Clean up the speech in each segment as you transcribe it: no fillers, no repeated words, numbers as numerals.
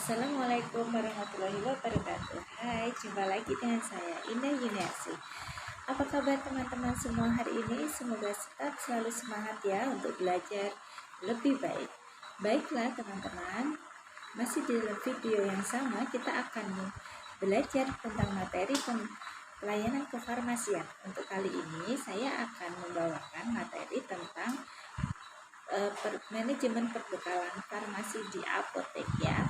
Assalamualaikum warahmatullahi wabarakatuh. Hai, jumpa lagi dengan saya Indah Yuniarsi. Apa kabar teman-teman semua hari ini? Semoga tetap selalu semangat ya untuk belajar lebih baik. Baiklah teman-teman, masih di dalam video yang sama kita akan belajar tentang materi pelayanan kefarmasian. Untuk kali ini saya akan membawakan materi tentang manajemen perbekalan farmasi di apotek ya.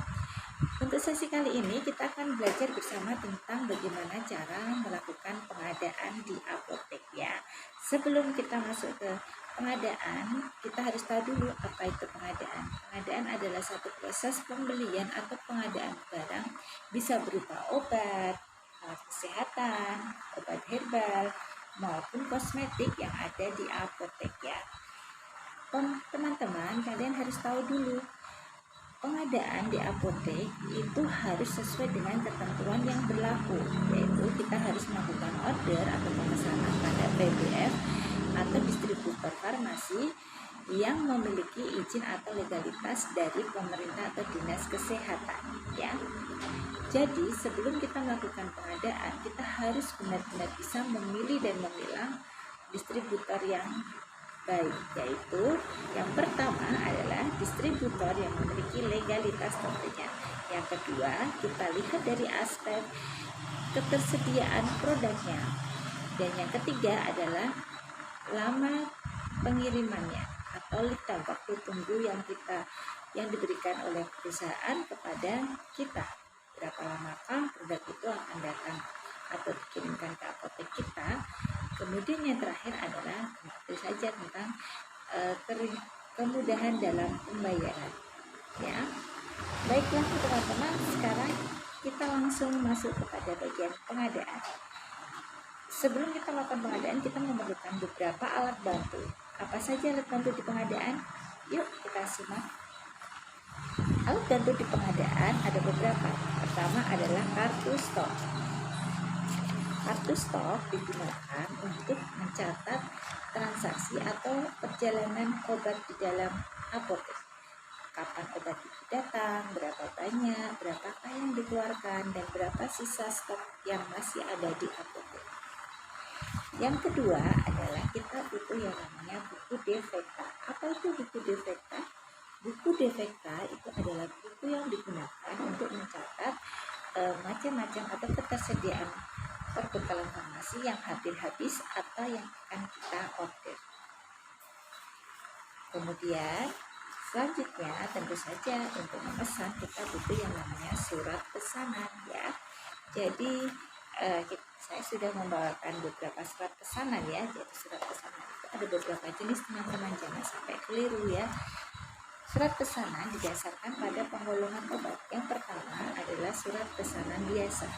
Untuk sesi kali ini kita akan belajar bersama tentang bagaimana cara melakukan pengadaan di apotek ya. Sebelum kita masuk ke pengadaan, kita harus tahu dulu apa itu pengadaan. Pengadaan adalah satu proses pembelian atau pengadaan barang, bisa berupa obat, alat kesehatan, obat herbal, maupun kosmetik yang ada di apotek ya. Teman-teman, kalian harus tahu dulu pengadaan di apotek itu harus sesuai dengan ketentuan yang berlaku, yaitu kita harus melakukan order atau pemesanan pada PBF atau distributor farmasi yang memiliki izin atau legalitas dari pemerintah atau dinas kesehatan ya. Jadi sebelum kita melakukan pengadaan, kita harus benar-benar bisa memilih dan memilah distributor yang baik, yaitu yang pertama adalah distributor yang memiliki legalitas tentunya. Yang kedua, kita lihat dari aspek ketersediaan produknya. Dan yang ketiga adalah lama pengirimannya atau lead time, waktu tunggu yang diberikan oleh perusahaan kepada kita. Berapa lamakah produk itu akan datang atau dikirimkan ke apotek kita. Kemudian yang terakhir adalah tentu saja tentang kemudahan dalam pembayaran ya. Baiklah teman-teman, sekarang kita langsung masuk kepada bagian pengadaan. Sebelum kita melakukan pengadaan, kita memerlukan beberapa alat bantu. Apa saja alat bantu di pengadaan? Yuk kita simak. Alat bantu di pengadaan ada beberapa. Pertama adalah kartu stok. Kartu stok digunakan untuk mencatat transaksi atau perjalanan obat di dalam apotek. Kapan obat itu datang, berapa banyak, berapakah yang dikeluarkan, dan berapa sisa stok yang masih ada di apotek. Yang kedua adalah kita butuh yang namanya buku defekta. Apa itu buku defekta? Buku defekta itu adalah buku yang digunakan untuk mencatat macam-macam atau ketersediaan perbekalan farmasi yang hampir habis atau yang akan kita order. Kemudian selanjutnya tentu saja untuk memesan kita butuh yang namanya surat pesanan ya. Jadi saya sudah membawakan beberapa surat pesanan ya. Jadi surat pesanan itu ada beberapa jenis teman-teman, jangan sampai keliru ya. Surat pesanan didasarkan pada penggolongan obat. Yang pertama adalah surat pesanan biasa.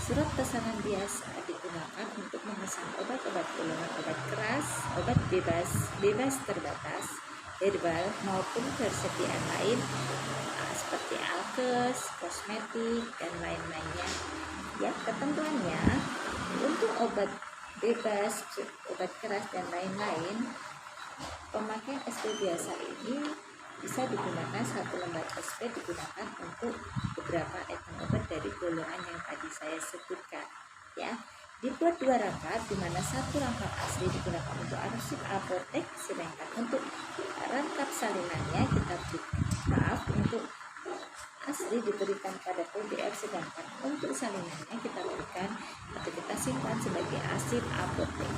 Surat pesanan biasa digunakan untuk memesan obat-obat golongan obat keras, obat bebas terbatas, herbal maupun persediaan lain seperti alkes, kosmetik, dan lain-lainnya. Ya, ketentuannya untuk obat bebas, obat keras, dan lain-lain, pemakaian SP biasa ini bisa digunakan, satu lembar SP digunakan untuk beberapa item obat dari golongan yang tadi saya sebutkan ya. Dibuat dua rangkap, di mana satu rangkap asli digunakan untuk arsip apotek, sedangkan untuk rangkap salinannya untuk asli diberikan pada PBF, sedangkan untuk salinannya kita berikan atau kita simpan sebagai arsip apotek.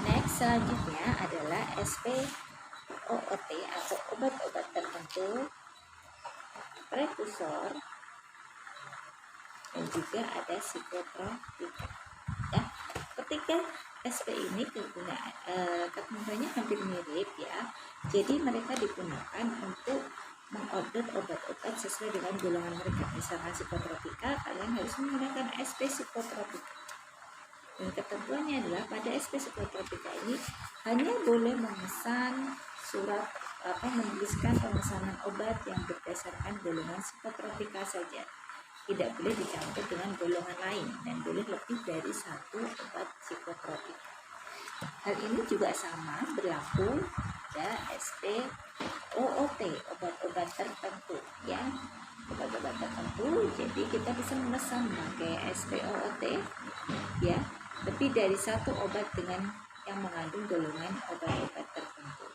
Next, selanjutnya adalah SP OOT atau obat-obat tertentu, prekursor, dan juga ada psikotropika ya. Ketika SP ini ketentuannya hampir mirip ya. Jadi mereka digunakan untuk mengorder obat-obat sesuai dengan golongan mereka. Misalkan psikotropika, kalian harus menggunakan SP psikotropika. Dan ketentuannya adalah pada SP psikotropika ini hanya boleh memesan surat menuliskan pemesanan obat yang berdasarkan golongan psikotropika saja. Tidak boleh dicampur dengan golongan lain dan boleh lebih dari satu obat psikotropika. Hal ini juga sama berlaku ada SPOOT, obat-obat tertentu ya, obat-obat tertentu. Jadi kita bisa memesan pakai SPOOT ya, lebih dari satu obat dengan yang mengandung golongan obat-obat tertentu.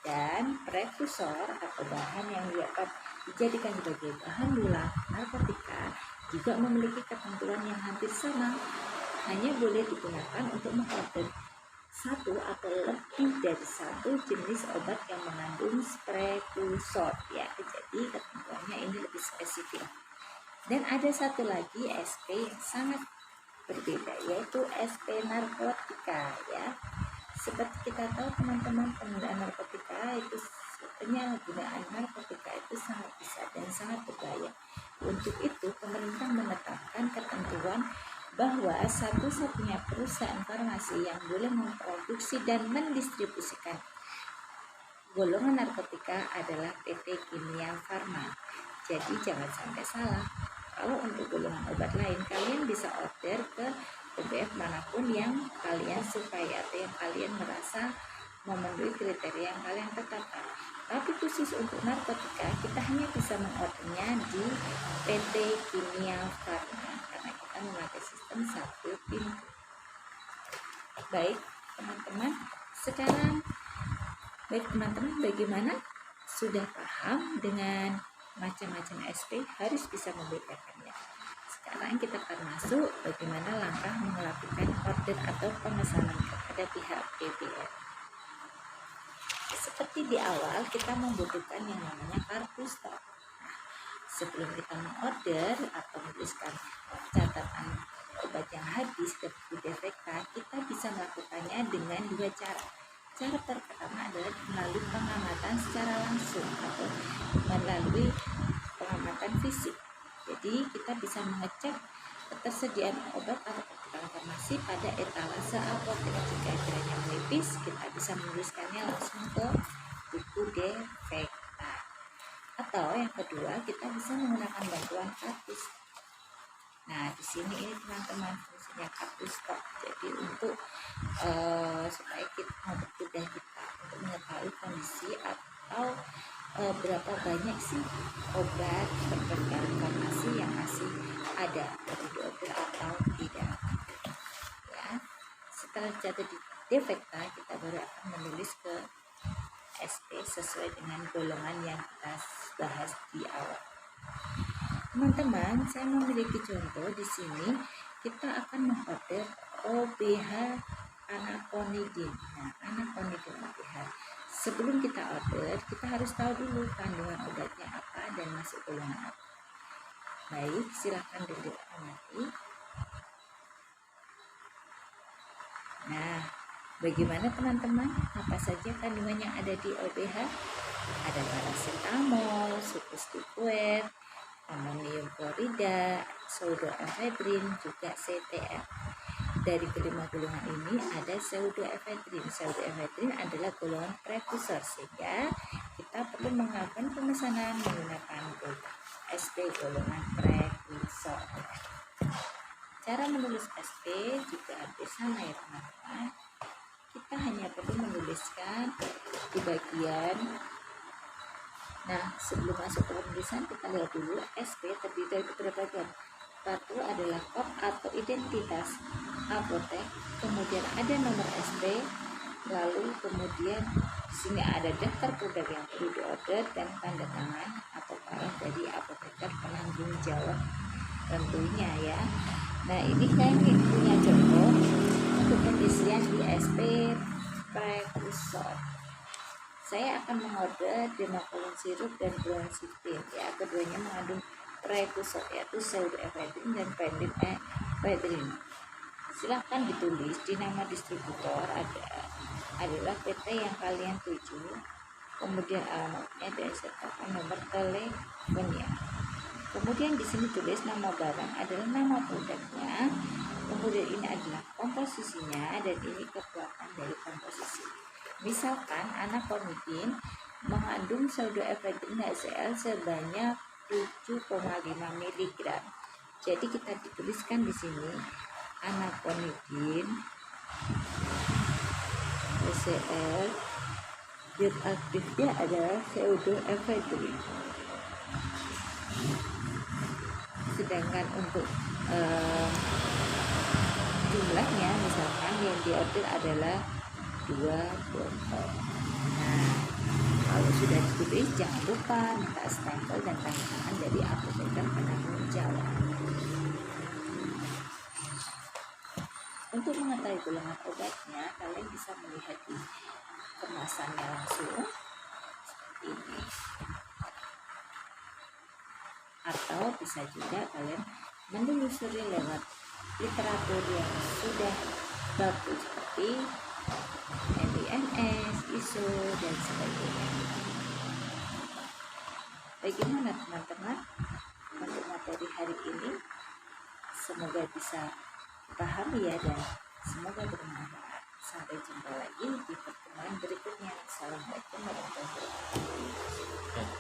Dan prekursor atau bahan yang dapat dijadikan sebagai bahan mula narkotika juga memiliki ketentuan yang hampir sama, hanya boleh digunakan untuk mengorder satu atau lebih dari satu jenis obat yang mengandung prekursor ya. Jadi ketentuannya ini lebih spesifik. Dan ada satu lagi SP yang sangat berbeda, yaitu SP narkotika ya. Seperti kita tahu teman-teman, penggunaan narkotika itu penyalahgunaan narkotika itu sangat besar dan sangat berbahaya. Untuk itu pemerintah menetapkan ketentuan bahwa satu-satunya perusahaan farmasi yang boleh memproduksi dan mendistribusikan golongan narkotika adalah PT Kimia Farma. Jadi jangan sampai salah. Kalau untuk golongan obat lain, kalian bisa order ke PBF manapun yang kalian sukai atau yang kalian merasa memenuhi kriteria yang kalian tetapkan. Tapi khusus untuk narkotika, kita hanya bisa mengordernya di PT Kimia Farma karena kita memakai sistem satu pintu. Baik teman-teman, sekarang bagaimana? Sudah paham dengan macam-macam SP, harus bisa membedakannya. Sekarang kita akan masuk bagaimana langkah melakukan order atau pemesanan kepada pihak PBF. Seperti di awal, kita membutuhkan yang namanya kartu stok. Nah, sebelum kita mengorder atau menuliskan catatan obat yang habis ke buku defekta, kita bisa melakukannya dengan dua cara. Cara pertama adalah melalui pengamatan secara langsung atau melalui pengamatan fisik. Jadi kita bisa mengecek ketersediaan obat atau kebutuhan farmasi pada etalase apotek. Jika kiranya menipis, kita bisa menuliskannya langsung ke buku defekta. Atau yang kedua, kita bisa menggunakan bantuan kartu. Nah, di sini ini teman-teman fungsinya kartu stok. Jadi untuk supaya kita mempermudah kita untuk mengetahui kondisi atau berapa banyak sih obat berbagai farmasi yang masih ada dari diorder atau tidak ya. Setelah jatuh di defekta, kita baru akan menulis ke SP sesuai dengan golongan yang kita bahas di awal. Teman-teman, saya memiliki contoh di sini. Kita akan mengorder OBH anaconidin. Nah, anaconidin OBH. Sebelum kita order, kita harus tahu dulu kandungan obatnya apa dan masuk golongan apa. Baik, silakan diamati. Nah, bagaimana teman-teman? Apa saja kandungan yang ada di OBH? Ada paracetamol, substituer, amonium klorida, pseudoephedrine, juga CTF. Dari kelima golongan ini ada pseudoephedrine. Pseudoephedrine adalah golongan prekursor, sehingga kita perlu melakukan pemesanan menggunakan SP golongan prekursor. Cara menulis SP juga hampir sama ya teman-teman. Kita hanya perlu menuliskan di bagian. Nah, sebelum masuk ke penulisan, kita lihat dulu SP terdiri dari beberapa bagian. Satu adalah kod atau identitas apotek, kemudian ada nomor SP, lalu kemudian di sini ada daftar produk yang perlu diorder dan tanda tangan atau parah dari apoteker penanggung jawab tentunya ya. Nah, ini saya punya contoh untuk pengisian di SP prekursor. Saya akan mengorder demokolon sirup dan bromcipin ya, keduanya mengandung prekursor yaitu pseudoephedrine dan phenylphedrine. Silahkan ditulis di nama distributor adalah PT yang kalian tuju, kemudian alamatnya dan sertakan nomor teleponnya. Kemudian di sini tulis nama barang adalah nama produknya, kemudian ini adalah komposisinya dan ini kekuatan dari komposisi. Misalkan anaconidin mengandung pseudoephedrine HCl sebanyak 7,5 mg. Jadi kita dituliskan di sini anaconidin PCR, zat aktifnya adalah pseudoephedrine. Sedangkan untuk jumlahnya misalkan yang diorder adalah 2 botol. Nah, kalau sudah ditulis jangan lupa minta stempel dan tanda tangan dari apoteker penanggung jawab. Untuk mengetahui golongan obatnya, kalian bisa melihat di kemasannya langsung seperti ini, atau bisa juga kalian menelusuri lewat literatur yang sudah bagus seperti MIMS, ISO, dan sebagainya. Bagaimana teman-teman untuk materi hari ini? Semoga bisa dipahami ya, dan semoga bermanfaat. Sampai jumpa lagi di pertemuan berikutnya. Assalamualaikum warahmatullahi wabarakatuh.